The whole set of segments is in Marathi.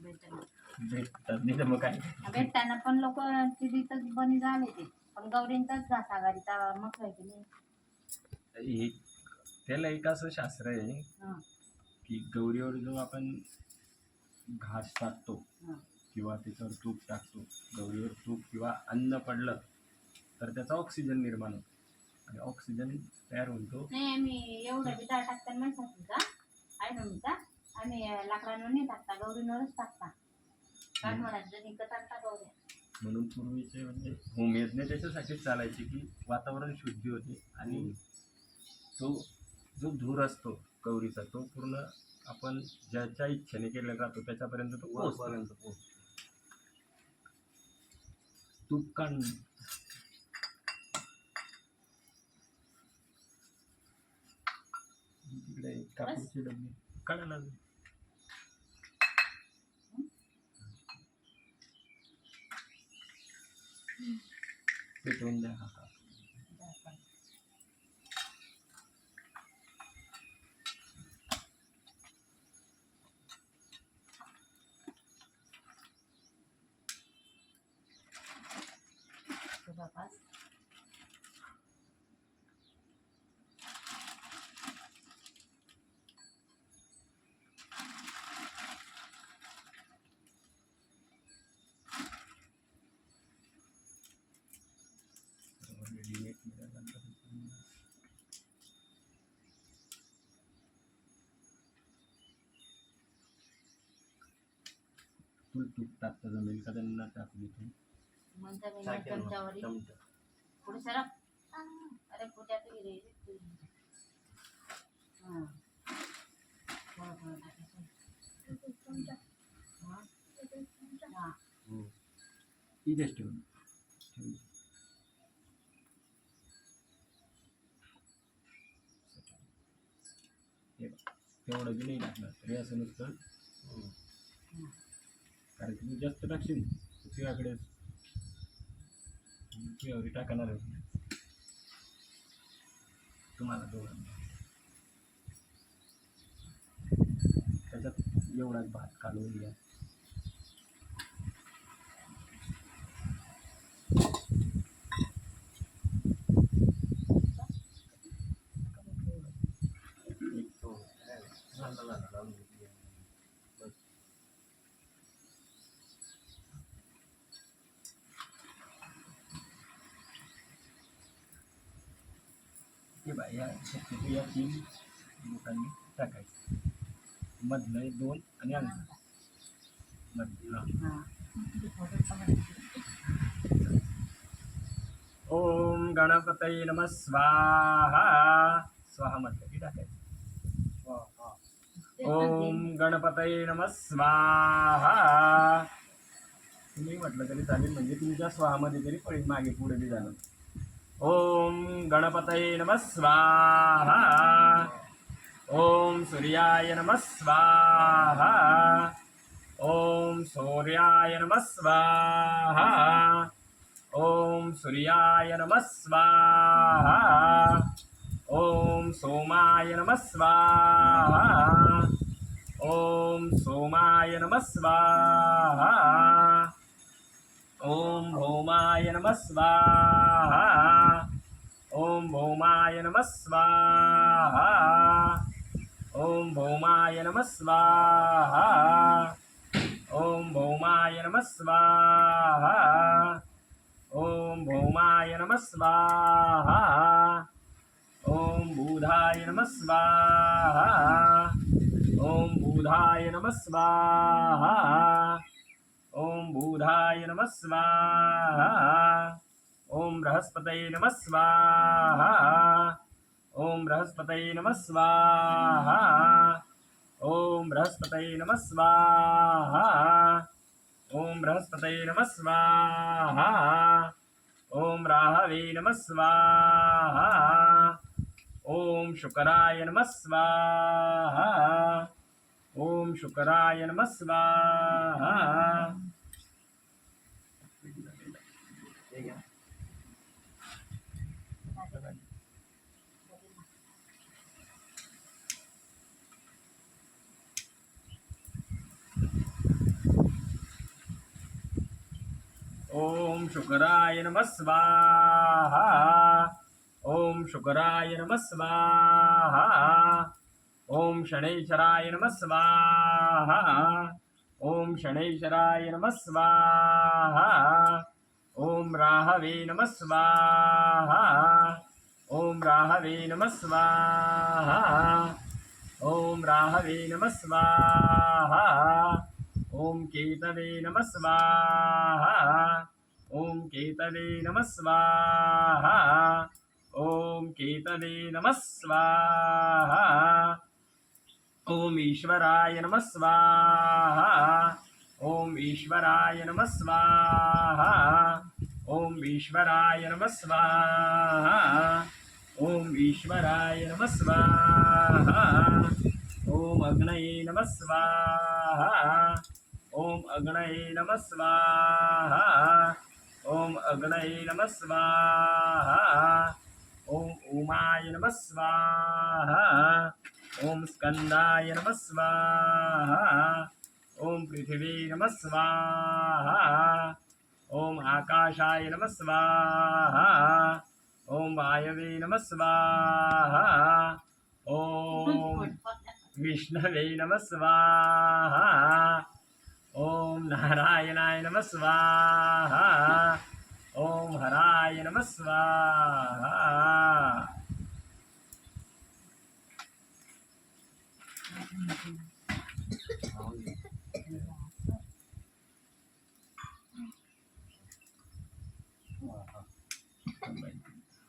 भेटतात नाही तर मग काय भेटताना पण लोक तिथंच बनी झाले ते पण गौरींचाच घासाघारीचा मग आहे की नाही. त्याला एक असं शास्त्र आहे की गौरीवर जो आपण घास टाकतो किंवा त्याच्यावर तूप टाकतो, गौरीवर तूप किंवा अन्न पडलं तर त्याचा ऑक्सिजन निर्माण होतो आणि ऑक्सिजन तयार होतो. नाही आम्ही एवढं बी डाळ टाकताना नाही सांगता आहे ना मीचा आम्ही लाकडांवर नाही टाकता गौरींवरच टाकता काठवड्यात जणी टाकता गौरी. म्हणून पूर्वीचे म्हणजे होमयज्ञ त्याच्यासाठीच चालायचे की वातावरण शुद्धी होते आणि तो जो धूर असतो गौरीचा तो पूर्ण आपण ज्याच्या इच्छेने केला जातो त्याच्यापर्यंत तो पोहोचतो. तूप काढ तिकडे कापूरची डबी काढायला पेटवून द्या. हा फुल तूप टाकता जमेल का त्यांना टाकली तू चमच्यावर पुढे सरक अरे पुढ्यात रे इथेच ठेवून तेवढं बी नाही टाकणार तरी असं नुसतं कारण तुम्ही जास्त टाकशील तुझ्याकडे तुझ्यावर टाकणार तुम्हाला दोघांना त्याच्यात एवढाच भात काढून घ्या. या शक्यतो या 3 बोटांनी टाकायचं मधलं 2 आणि अंग मधलं. ओम गणपतये नमः स्वाहा. स्वाहा म्हटलं की टाकायचं. ओम गणपतये नमः स्वाहा. तुम्ही म्हटलं तरी चालेल म्हणजे तुमच्या स्वाहामध्ये तरी पडेल मागे पुढे बी झालं. ओम गणपतये नमः स्वाहा. ओम सूर्याय नमः स्वाहा. ओम सूर्याय नमः स्वाहा. ओम सूर्याय नमः स्वाहा. ओम सोमाय नमः स्वाहा. ओम सोमाय नमः स्वाहा. ओम भौमाय नमः स्वाहा. ओम भौमाय नमः स्वाहा. ओम भौमाय नमः स्वाहा. ओम भौमाय नमः स्वाहा. ओम भौमाय नमः स्वाहा. ओम बुधाय नमः स्वाहा. ओम बुधाय नमः स्वाहा. ओम बुधाय नमः स्वाहा. ओम बृहस्पतये नमः स्वाहा. ओम बृहस्पतये नमः स्वाहा. ओम बृहस्पतये नमः स्वाहा. ओम बृहस्पतये नमः स्वाहा. ओम राहवे नमः स्वाहा. ओम शुक्राय नमः स्वाहा. ओम शुक्राय नमः स्वाहा. ओम शुक्राय नमः स्वाहा। ओम शुक्राय नमः स्वाहा। ओम शनैश्वराय नमः स्वाहा। ओम शनैश्वराय नमः स्वाहा। ओम राहवे नमः स्वाहा। ओम राहवे नमः स्वाहा। ओम राहवे नमः स्वाहा। ओम केतवे नमः स्वाहा। ओम केतवे नमः स्वाहा। ओम केतवे नमः स्वाहा। ओम ईश्वराय नमः स्वाहा। ओम ईश्वराय नमः स्वाहा। ओम ईश्वराय नमः स्वाहा। ओम ईश्वराय नमः स्वाहा। ओम अग्नये नमः स्वाहा। ओम अग्नये नमः स्वाहा। ओम अग्नये नमः स्वाहा। ओम उमाय नमः स्वाहा। ओम स्कंदाय नमः स्वाहा। ओम पृथिवी नमः स्वाहा। ओम आकाशाय नमः स्वाहा। ओम वायवे नमः स्वाहा। ओम विष्णवे नमः स्वाहा। ओम नारायणाय नमः स्वाहा। ओम हराय नमः स्वाहा।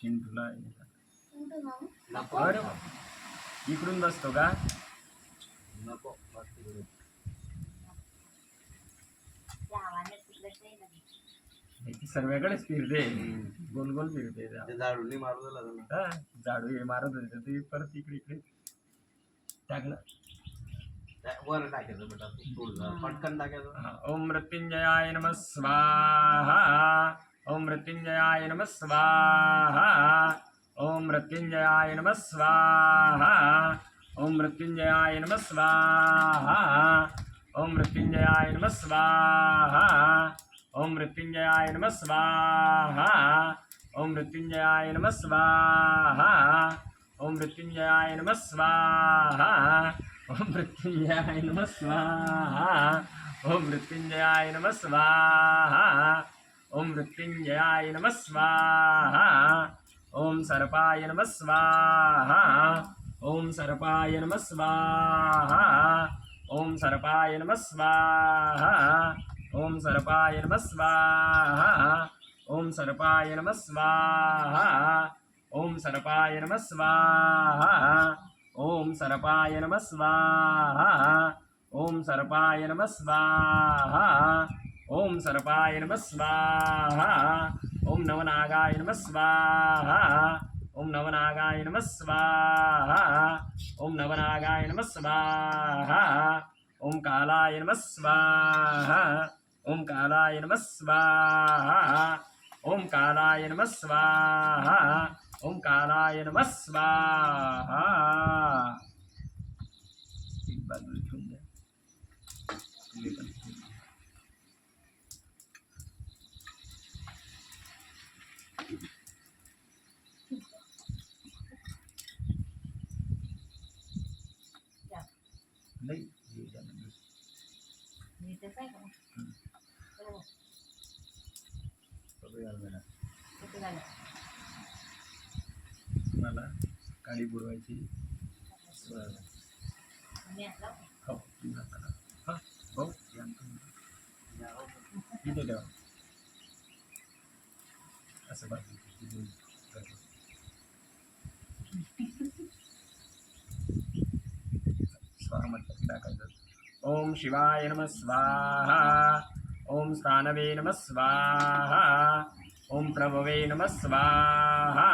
चिंटूला नको बरं. इकडून बसतो का? नको बस तिकडे. ती सर्वेकडेच फिरते, गोल गोल फिरते. ते झाडून मारू दिला ना. हा, झाडू हे मारत होते ते परत इकडे इकडे टाकलं. वर टाकायचं बेटा थोडं पटकन टाकायचं. हा, ओम मृत्युंजयाय नमः स्वाहा. ओम मृत्युंजयाय नमः स्वाहा. ओम मृत्युंजयाय नमः स्वाहा. ओम मृत्युंजयाय नमः स्वाहा. ओम मृत्युंजयाय नमः स्वाहा. ओम मृत्युंजयाय नमः स्वाहा. ओम मृत्युंजयाय नमः स्वाहा. ओम मृत्युंजयाय नमः स्वाहा. ओम मृत्युंजयाय नमः स्वाहा. ओम मृत्युंजयाय नमः स्वाहा. ओम मृत्युंजयाय नमः स्वाहा. ओम सर्पाय नमः स्वाहा. ओम सर्पाय नमः स्वाहा. ओम सर्पाय नमः स्वाहा. ओम सर्पाय नमः स्वाहा. ओम सर्पाय नमः स्वाहा. ओम सर्पाय नमः स्वाहा. ओम सर्पाय नमः स्वाहा. ओम सर्पाय नमः स्वाहा. ओम सर्पाय नमः स्वाहा. ओम नवनागाय नमः स्वाहा. ओम नवनागाय नमः स्वाहा. ओम नवनागाय नमः स्वाहा. ओम कालाय नमः स्वाहा. ओम कालाय नमः स्वाहा. ओम कालाय नमः स्वाहा. ओम कालाय नमः स्वाहा. एक बाजूला ठेवून द्या. नाही मला काळी बुडवायची. हो हा हो इथे ठेवा असं बाजू स्वाहा म्हटलं टाकायचं. ओम शिवाय नमः स्वाहा. ओम स्थानवे नमः स्वाहा. ओम प्रभवे नमः स्वाहा.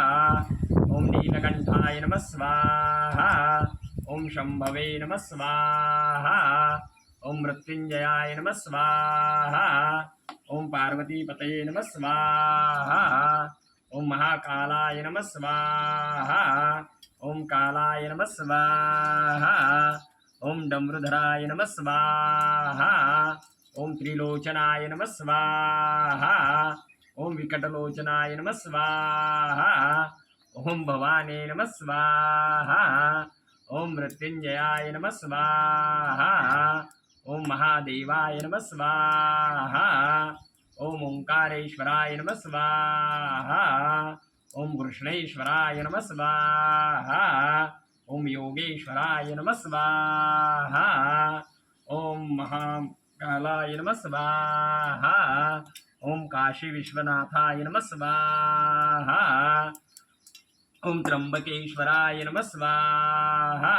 ओम नीलकंठाय नमः स्वाहा. ओम शंभवे नमः स्वाहा. ओम मृत्युंजयाय नमः स्वाहा. ओम पार्वतीपतये नमः स्वाहा. ओम महाकालाय नमः स्वाहा. ओम कालाय नमः स्वाहा. ओम डमरुधराय नमः स्वाहा. ओम त्रिलोचनाय नमः स्वाहा. ओम विकटलोचनाय नमः स्वाहा। ओम भवाने नमः स्वाहा। ओम मृत्युंजयाय नमः स्वाहा। ओम महादेवाय नमः स्वाहा। ओम ओंकारेश्वराय नमः स्वाहा। ओम कृष्णेश्वराय नमः स्वाहा। ओम योगेश्वराय नमः स्वाहा। ओम महाकालाय नमः स्वाहा। ओम काशी विश्वनाथाय नमः स्वाहा। ओम त्र्यंबकेश्वराय नमः स्वाहा।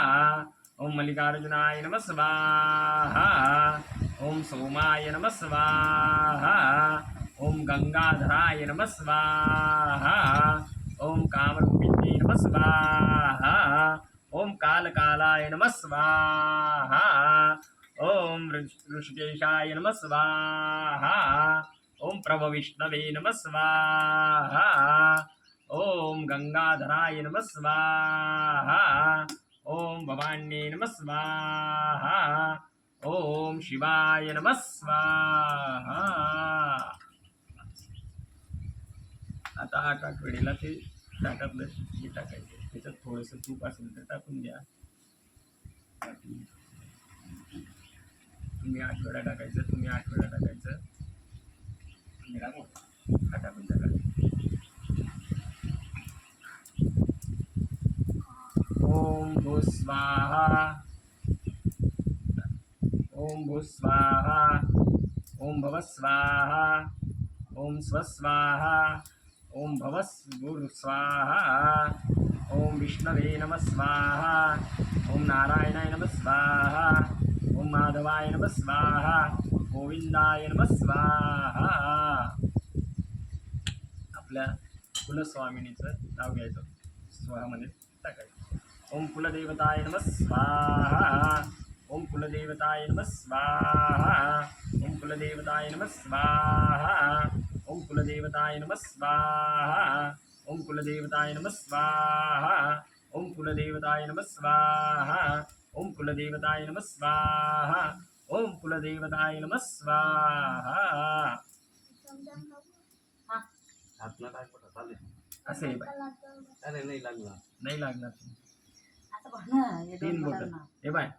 ओम मल्लिकार्जुनाय नमः स्वाहा। ओम सोमाय नमः स्वाहा। ओम गंगाधराय नमः स्वाहा। ओम कामरूपिणे नमः स्वाहा। ओम कालकालाय नमः स्वाहा। ओम ऋषिकेशाय नमः स्वाहा। ओम प्रभविष्णवे नमः स्वाहा। ओम गंगाधराय नमः स्वाहा। ओम भवान्ये नमः स्वाहा। ओम शिवाय नमः स्वाहा। आता आठ वेळेला ते ताटातलं हे टाकायचं, त्याच्यात थोडंसं तूप असेल तर टाकून द्या. तुम्ही 8 वेळा टाकायचं, तुम्ही 8 वेळा टाकायचं. टाकून टाका. ओम भू स्वाहा. ओम भू स्वाहा. ओम भव स्वाहा. ओम स्व स्वाहा. ओम भवस्गुरु स्वाहा. ओम विष्णवे नमः स्वाहा. ओम नारायणाय नमः स्वाहा. ओम माधवाय नमः स्वाहा. गोविंदाय नमः स्वाहा. आपल्या कुलस्वामिनीचं नाव घ्यायचं, स्वाहामध्ये टाकायचं. ओम कुलदेवताय नमः स्वाहा. ओम कुलदेवताय नमः स्वाहा. ओम कुलदेवताय नमः स्वाहा. ओम कुलदेवताय नमः स्वाहा. ओम कुलदेवताय नमः स्वाहा. ओम कुलदेवताय नमः स्वाहा. ओम कुलदेवताय नमः स्वाहा. ओम कुलदेवताय नमः स्वाहा. हातला टाक बरं, चालेल. असे हे बाय, अरे नाही लागला. नाही लागणार. असं बघ ना, हे 3 दोन बोट. बोटांना. हे बाय,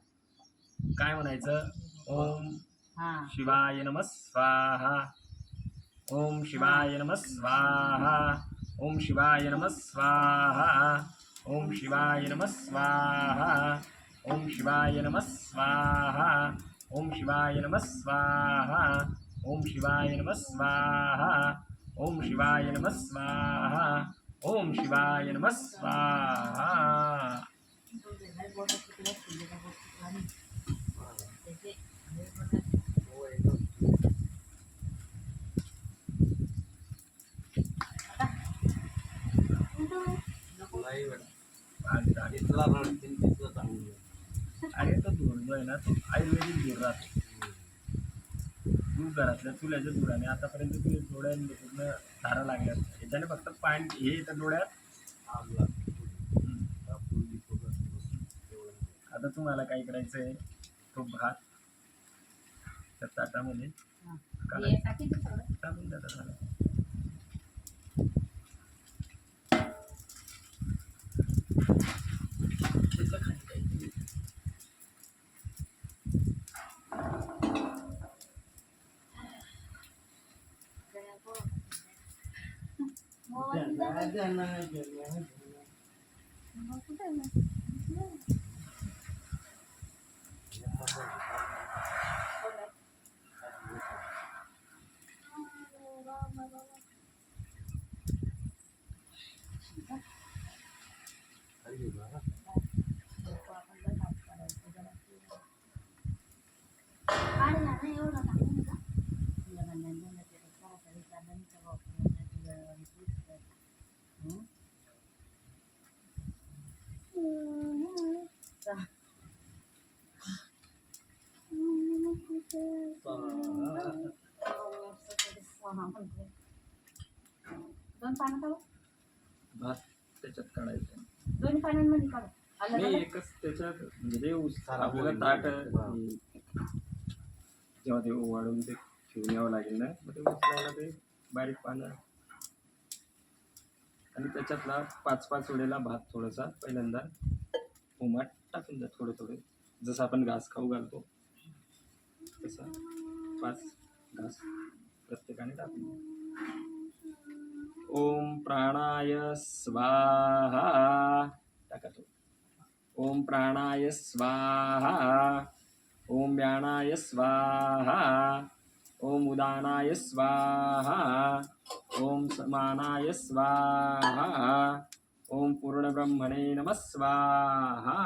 काय म्हणायचं? ओम हा शिवाय नमः स्वाहा. ओम शिवाय नमः स्वाहा. ओम शिवाय नमः स्वाहा. ओम शिवाय नमः स्वाहा. ओम शिवाय नमः स्वाहा. ओम शिवाय नमः स्वाहा. ओम शिवाय नमः स्वाहा. ओम शिवाय नमः स्वाहा. ओम शिवाय नमः स्वाहा. बोट तिकडे असतील, बोट तिकडे आणि त्याचे हे बोट हो, एकदम. नाही बेटा. तिथला रड, तिथलं चांगलं. अरे तो धूर जो आहे ना, तो आयुर्वेदिक धूर राहतो. दूर घरातल्या चुल्याच्या धुराने आतापर्यंत तुम्ही डोळ्यात पूर्ण धारा लागल्या. याच्याने फक्त पाणी हे येतं डोळ्यात. आग लागते. कापूर बिपूर एवढं. आता तुम्हाला काय करायचं आहे, तो भात त्या ताटामध्ये हे टाकीचं सगळं. टाकून द्या. झालं. त्याच्या खाली काहीतरी दोन पानं काढू, भात त्याच्यात काढायचं. दोन्ही पानांमध्ये काढू. नाही, अलग एकच त्याच्यात म्हणजे ते सारा आपल्याला बोल ताट बोल. जेव्हा ते वाढून ते ठेवून यावं लागेल ना, मग ते उचलायला ते बारीक पानं आणि त्याच्यातला 5-5 वेळेला भात थोडासा पहिल्यांदा उमाट टाकून द्या, थोडं थोडं, जसं आपण घास खाऊ घालतो तसं 5 घास प्रत्येकाने टाकून द्या. ओम प्राणाय स्वाहा टाका तो. ओम प्राणाय स्वाहा. ओम व्यानाय स्वाहा. ओम उदानाय स्वाहा. ओम समानाय स्वाहा. ओम पूर्णब्रह्मणे नमः स्वाहा.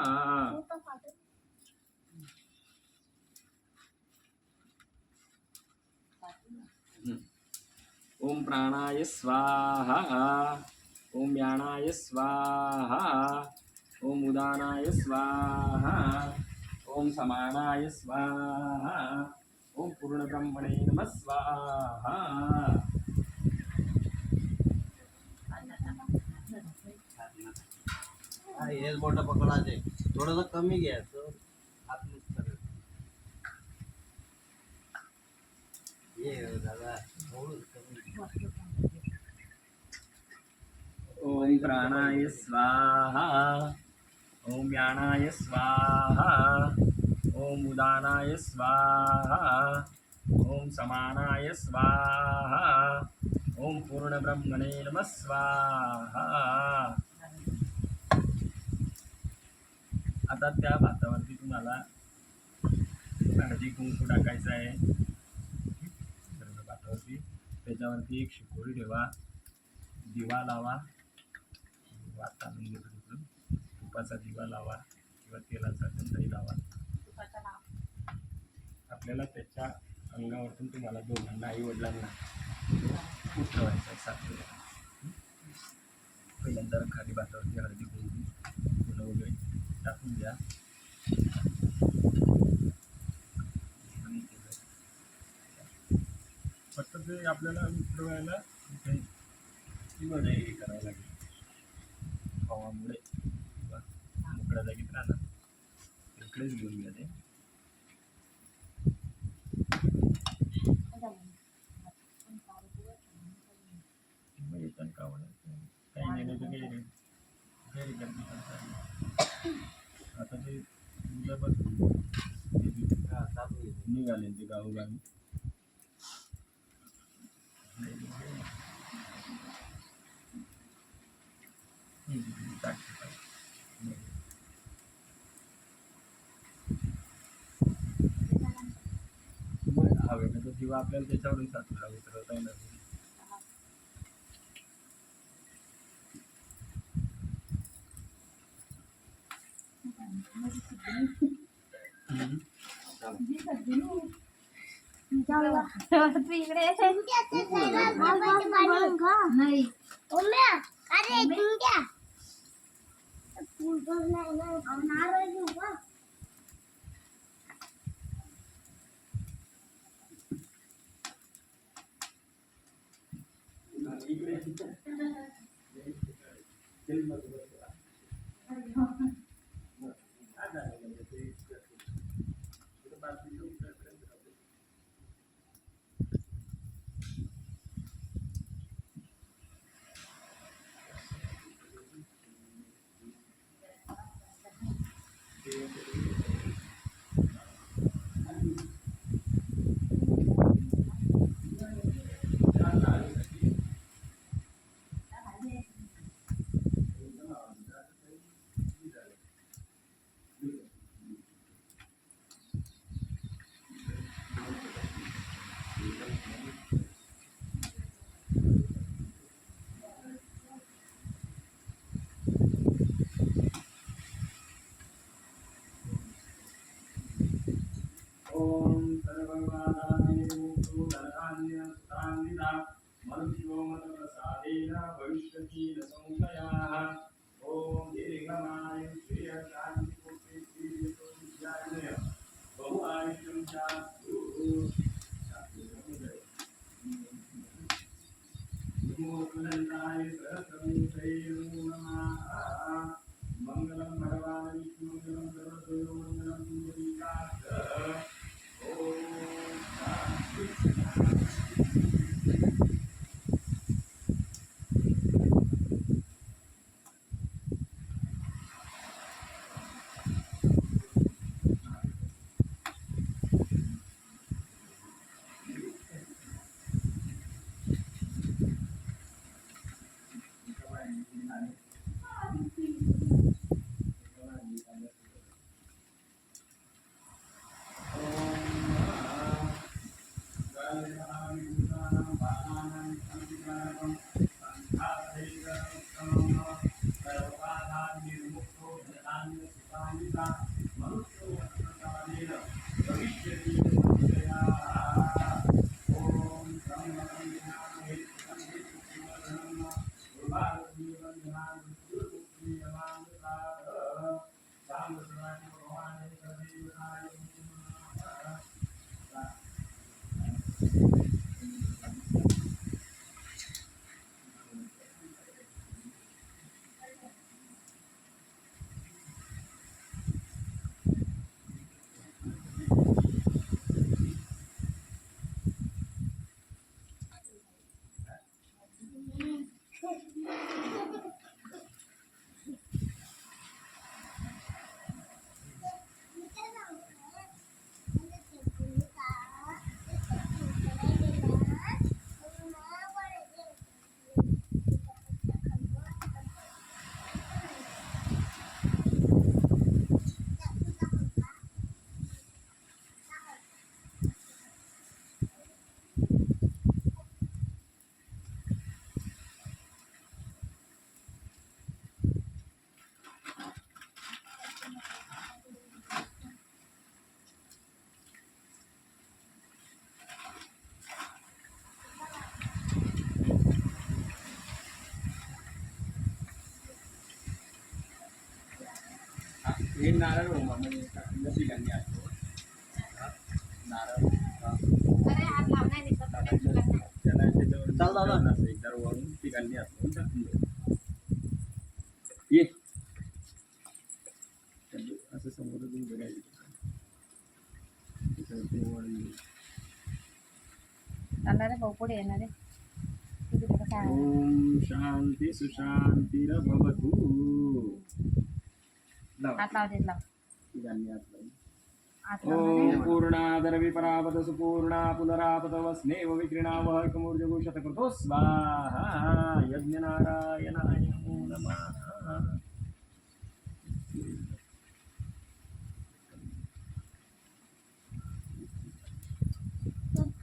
ओम प्राणाय स्वाहा. ओम व्यानाय स्वाहा. ओम उदानाय स्वाहा. ओम समानाय स्वाहा. ओम पूर्णब्रह्मणे नमः स्वाहा. हा, हेच मोठं पकडायचे, थोडंसं कमी घ्यायचं हात नुसतं करायचं. ये दादा थोडं कमी. ओम प्राणाय स्वाहा. ओम व्यानाय स्वाहा. ओम उदानाय स्वाहा. ओम समानाय स्वाहा. ओम पूर्णब्रह्मणे नमः स्वाहा. आता त्या भातावरती तुम्हाला हळदी कुंकू टाकायचं आहे. भातावरती त्याच्यावरती एक शिकोरी ठेवा, दिवा लावा, वात आणून घेतो तिकडून, तुपाचा दिवा लावा किंवा तेलाचा कोणताही लावा. आपल्याला त्याच्या अंगावरतून तुम्हाला दोघांना आई वडिलांना उठवायचं आहे 7 वेळा. पहिल्यांदा खाली भातावरती हळदी कुंकू फुलं वगैरे टाकून द्या. फक्त ते आपल्याला उतरवायला किंवा नाही करावं लागेल, हवामुळे किंवा मोकळ्या जागेत राहणार. इकडेच घेऊन घ्या ते. येतात का काही नाही तर काही नाही, काही गर्दी करता. आता ते उद्या बघ निघाले ते गावोगावी. हवेला तो दिवा आपल्याला त्याच्यावरून साचला उतरवता येणार नाही. ओम सर्ववादाने मुक्तो नरकान्य सुतान्विता मनुष्यो मतप्रसादेन भविष्यति न संशयाः. ओम दीर्घमायु श्रियशान्तिपुत्रिः बहुआयुष्यं चास्तु. नमोऽनन्ताय सहस्रमूर्तये नमो नमः. मंगलं भगवान् विष्णु मंगलं सर्वदेव मंगलं पुण्डरीकाक्षः. हे नारळ हो म्हणजे ठिकाणी असतो नारळ अरे हात लाव नाही दिसत तुला. त्याला त्याच्यावर चाल दादा. असं एकदा वरून ठिकाणी असतो टाकून द्यायचं. ये असं समोर बघायचं त्याच्यावरती वळून घे. चालणार रे भाऊ पुढे येणार रे. तुझी कुठं काय आहे? ओम शांती सुशांतिरभवतु. लाव. हात लाव देत लाव. ठिकाणी हात लावून. हात लावणार रे. ओम पूर्णादरवी परापद सुपूर्णा पुनरापद वस्नेव विक्रीणावह कमूर्जगो शतकृतो स्वाहा यज्ञनारायणाय नमो नमः.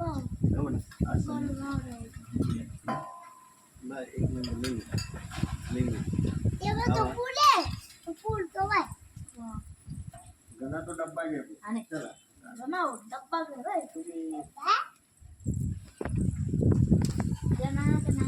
हो ना, असं. बरं, एक मिनिट लिंग गणा तो डब्बा घे. आणि चला डब्बा घे रे. तुम्ही जनार्दना